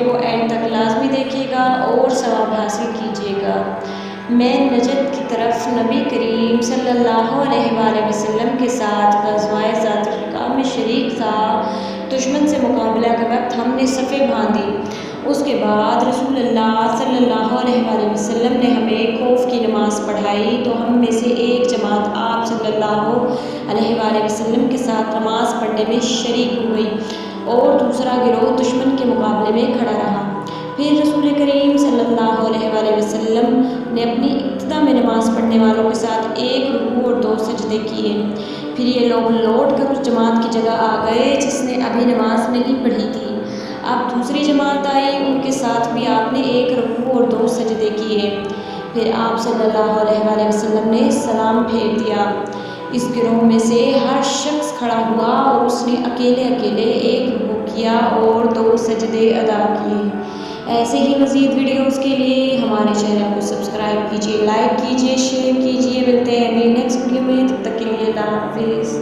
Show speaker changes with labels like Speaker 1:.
Speaker 1: Video کو and تک لازمی دیکھیے گا اور ثواب حاصل کیجیے گا۔ میں نجد کی طرف نبی کریم صلی اللہ علیہ وآلہ وسلم کے ساتھ غزوہ ذات الرقاع میں شریک تھا۔ دشمن سے مقابلہ کے وقت ہم نے صفیں باندھی۔ اس کے بعد رسول اللہ صلی اللہ علیہ وآلہ وسلم نے ہمیں خوف کی نماز پڑھائی تو ہم میں سے ایک جماعت آپ صلی اللہ علیہ وآلہ وسلم کے ساتھ نماز پڑھنے میں شریک ہوئی اور دوسرا گروہ دشمن کے مقابلے میں کھڑا رہا۔ پھر رسول کریم صلی اللہ علیہ وآلہ وسلم نے اپنی ابتدا میں نماز پڑھنے والوں کے ساتھ ایک رکوع اور 2 سجدے کیے۔ پھر یہ لوگ لوٹ کر اس جماعت کی جگہ آ گئے جس نے ابھی نماز نہیں پڑھی تھی۔ اب دوسری جماعت آئی، ان کے ساتھ بھی آپ نے ایک رکوع اور 2 سجدے کیے۔ پھر آپ صلی اللہ علیہ وآلہ وسلم نے سلام پھیر دیا۔ اس گروہ میں سے ہر شخص کھڑا ہوا اور اس نے اکیلے ایک رکوع کیا اور 2 سجدے ادا کیے۔ ایسے ہی مزید ویڈیوز کے لیے ہمارے چینل کو سبسکرائب کیجیے، لائک کیجیے، شیئر کیجیے۔ ملتے ہیں اگلی نیکسٹ ویڈیو میں، تب تک کے لیے اللہ حافظ۔